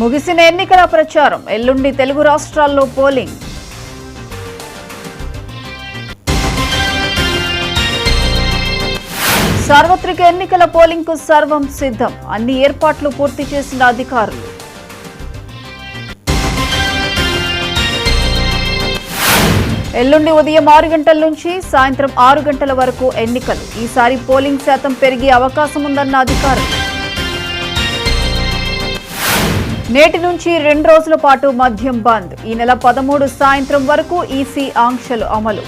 ముగిసిన ఎన్నికల ప్రచారం ఎల్లుండి తెలుగు రాష్ట్రాల్లో పోలింగ్. సార్వత్రిక ఎన్నికల పోలింగ్ కు సర్వం సిద్ధం. అన్ని ఏర్పాట్లు పూర్తి చేసిన అధికారులు. ఎల్లుండి ఉదయం 6 గంటల నుంచి సాయంత్రం 6 గంటల వరకు ఎన్నికలు. ఈసారి పోలింగ్ శాతం పెరిగే అవకాశం ఉందన్న అధికారులు. నేటి నుంచి 2 రోజుల పాటు మద్యం బంద్. ఈ నెల 13 సాయంత్రం వరకు ఈసీ ఆంక్షలు అమలు.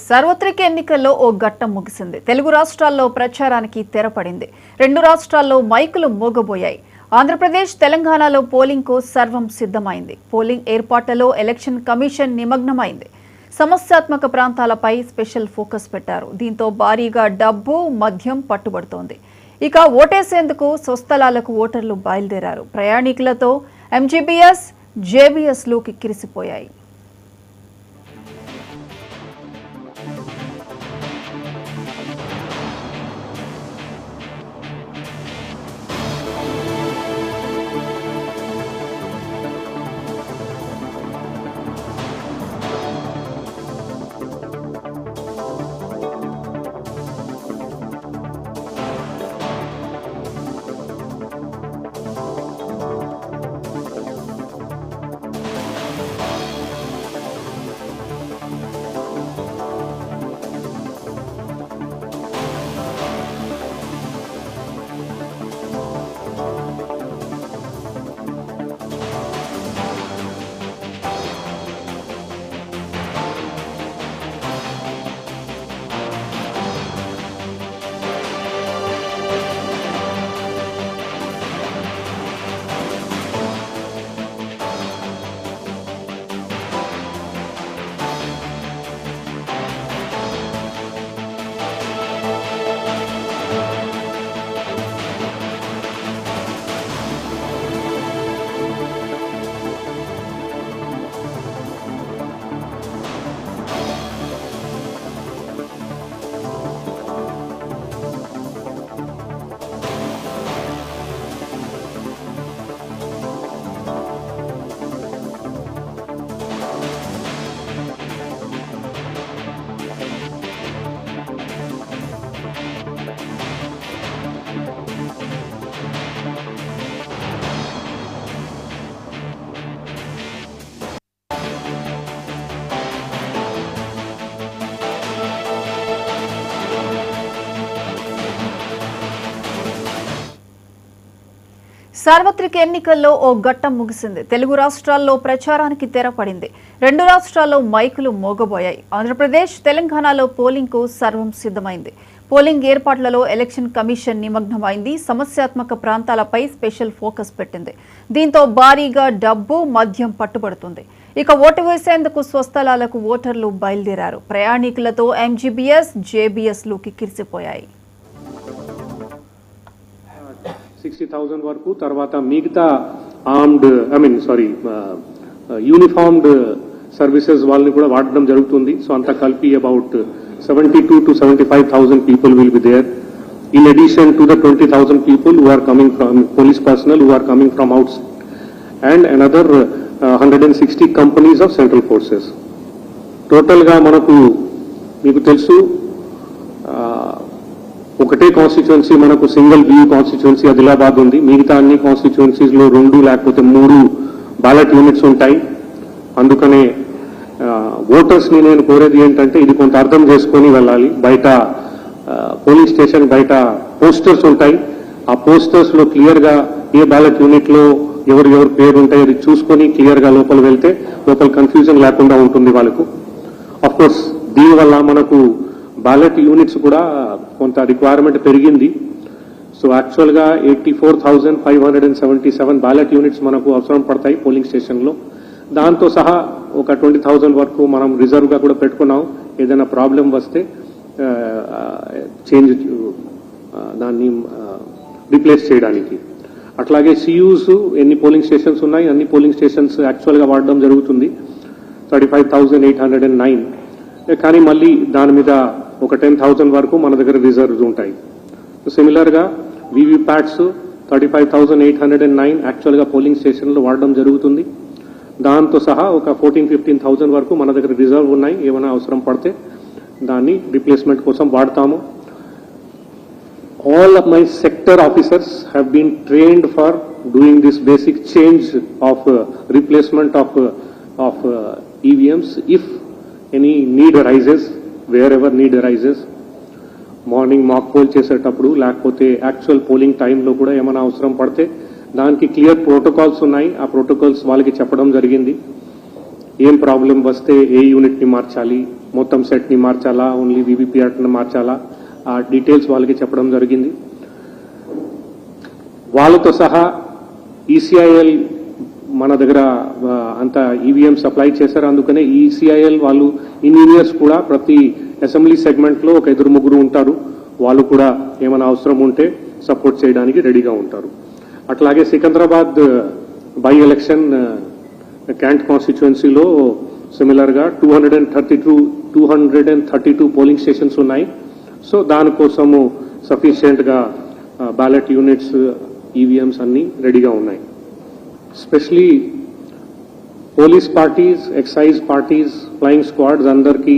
సార్వత్రిక ఎన్నికల్లో ఓ ఘట్టం ముగిసింది. తెలుగు రాష్ట్రాల్లో ప్రచారానికి తెరపడింది. 2 రాష్ట్రాల్లో మైకులు మోగబోయాయి. ఆంధ్రప్రదేశ్, తెలంగాణలో పోలింగ్ కు సర్వం సిద్ధమైంది. పోలింగ్ ఏర్పాట్లలో ఎలక్షన్ కమిషన్ నిమగ్నమైంది. సమస్యాత్మక ప్రాంతాలపై స్పెషల్ ఫోకస్ పెట్టారు. దీంతో భారీగా డబ్బు, మద్యం పట్టుబడుతోంది. ఇక ఓటేసేందుకు స్వస్థలాలకు ఓటర్లు బయలుదేరారు. ప్రయాణికులతో ఎంజీబీఎస్, జేబీఎస్లు కిక్కిరిసిపోయాయి. సార్వత్రిక ఎన్నికల్లో ఓ ఘట్టం ముగిసింది. తెలుగు రాష్ట్రాల్లో ప్రచారానికి తెరపడింది. 2 రాష్ట్రాల్లో మైకులు మోగబోయాయి. ఆంధ్రప్రదేశ్, తెలంగాణలో పోలింగ్ కు సర్వం సిద్ధమైంది. పోలింగ్ ఏర్పాట్లలో ఎలక్షన్ కమిషన్ నిమగ్నమైంది. సమస్యాత్మక ప్రాంతాలపై స్పెషల్ ఫోకస్ పెట్టింది. దీంతో భారీగా డబ్బు, మద్యం పట్టుబడుతుంది. ఇక ఓటు వేసేందుకు స్వస్థలాలకు ఓటర్లు బయలుదేరారు. ప్రయాణికులతో ఎంజీబీఎస్, జేబీఎస్లు కిక్కిరిసిపోయాయి. 60,000 వరకు, తర్వాత మిగతా యూనిఫార్మ్డ్ సర్వీసెస్ వాళ్ళని కూడా వాడడం జరుగుతుంది. సో అంతా కలిపి about 72 to 75,000 people will be there. In addition to the 20,000 people who are coming from police personnel who are coming from outside, and another 160 companies of central forces. Total ga manaku meeku telusu ఒకటే constituency మనకు single view constituency Adilabad ఉంది. మిగతా అన్ని constituencies లో 2 లేకపోతే 3 ballot units ఉంటాయి. అందుకనే voters ని నేను కోరేది ఏంటంటే ఇది కొంత అర్థం చేసుకొని వెళ్ళాలి. బయట పోలింగ్ స్టేషన్ బయట పోస్టర్స్ ఉంటాయి. ఆ పోస్టర్స్ లో క్లియర్ గా ఏ బ్యాలెట్ యూనిట్ లో ఎవరు పేరు ఉంటాయి అది చూసుకొని క్లియర్ గా లోపల వెళ్తే లోపల కన్ఫ్యూజన్ లేకుండా ఉంటుంది వాళ్ళకు. ఆఫ్ కోర్స్ దీనివల్ల మనకు బ్యాలెట్ యూనిట్స్ కూడా కొంత రిక్వైర్మెంట్ పెరిగింది. సో యాక్చువల్ గా 84,577 బ్యాలెట్ యూనిట్స్ మనకు అవసరం పడతాయి పోలింగ్ స్టేషన్ లో. దాంతో సహా ఒక 20,000 వరకు మనం రిజర్వ్ గా కూడా పెట్టుకున్నాం. ఏదైనా ప్రాబ్లం వస్తే చేంజ్ దాన్ని రీప్లేస్ చేయడానికి. అట్లాగే సియూస్ ఎన్ని పోలింగ్ స్టేషన్స్ ఉన్నాయి అన్ని పోలింగ్ స్టేషన్స్ యాక్చువల్ గా వాడడం జరుగుతుంది 35,809. కానీ మళ్ళీ దాని మీద ఒక 10,000 వరకు మన దగ్గర రిజర్వ్స్ ఉంటాయి. సిమిలర్ గా వీవీప్యాట్స్ 35,809 యాక్చువల్ గా పోలింగ్ స్టేషన్ లో వాడడం జరుగుతుంది. దాంతో సహా ఒక 14,000-15,000 వరకు మన దగ్గర రిజర్వ్ ఉన్నాయి. ఏమైనా అవసరం పడితే దాన్ని రిప్లేస్మెంట్ కోసం వాడతాము. All of my sector officers have been trained for doing this basic change of replacement of EVMs if any need arises, wherever need arises. Morning mock poll చేసేటప్పుడు లేకపోతే యాక్చువల్ పోలింగ్ టైంలో కూడా ఏమైనా అవసరం పడితే దానికి క్లియర్ ప్రోటోకాల్స్ ఉన్నాయి. ఆ ప్రోటోకాల్స్ వాళ్ళకి చెప్పడం జరిగింది. ఏం ప్రాబ్లం వస్తే ఏ యూనిట్ ని మార్చాలి, మొత్తం సెట్ ని మార్చాలా, ఓన్లీ వీవీపీఆర్ ని మార్చాలా, ఆ డీటెయిల్స్ వాళ్ళకి చెప్పడం జరిగింది. వాళ్ళతో సహా ఈసీఐఎల్ మన దగ్గర అంత ఈవీఎం సప్లై చేశారు. అందుకనే ఈసీఐఎల్ వాళ్ళు ఇంజనీర్స్ కూడా ప్రతి అసెంబ్లీ సెగ్మెంట్ లో ఒక 2-3 ఉంటారు. వాళ్ళు కూడా ఏమైనా అవసరం ఉంటే సపోర్ట్ చేయడానికి రెడీగా ఉంటారు. అట్లాగే సికింద్రాబాద్ బై ఎలక్షన్ క్యాంట్ కాన్స్టిట్యుయెన్సీలో సిమిలర్ గా 232 పోలింగ్ స్టేషన్స్ ఉన్నాయి. సో దానికోసము సఫిషియెంట్ గా బ్యాలెట్ యూనిట్స్ ఈవీఎంస్ అన్ని రెడీగా ఉన్నాయి. Specially police parties, excise parties, flying squads అందరికీ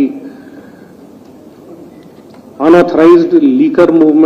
అన్ఆథరైజ్డ్ లీకర్ మూవ్మెంట్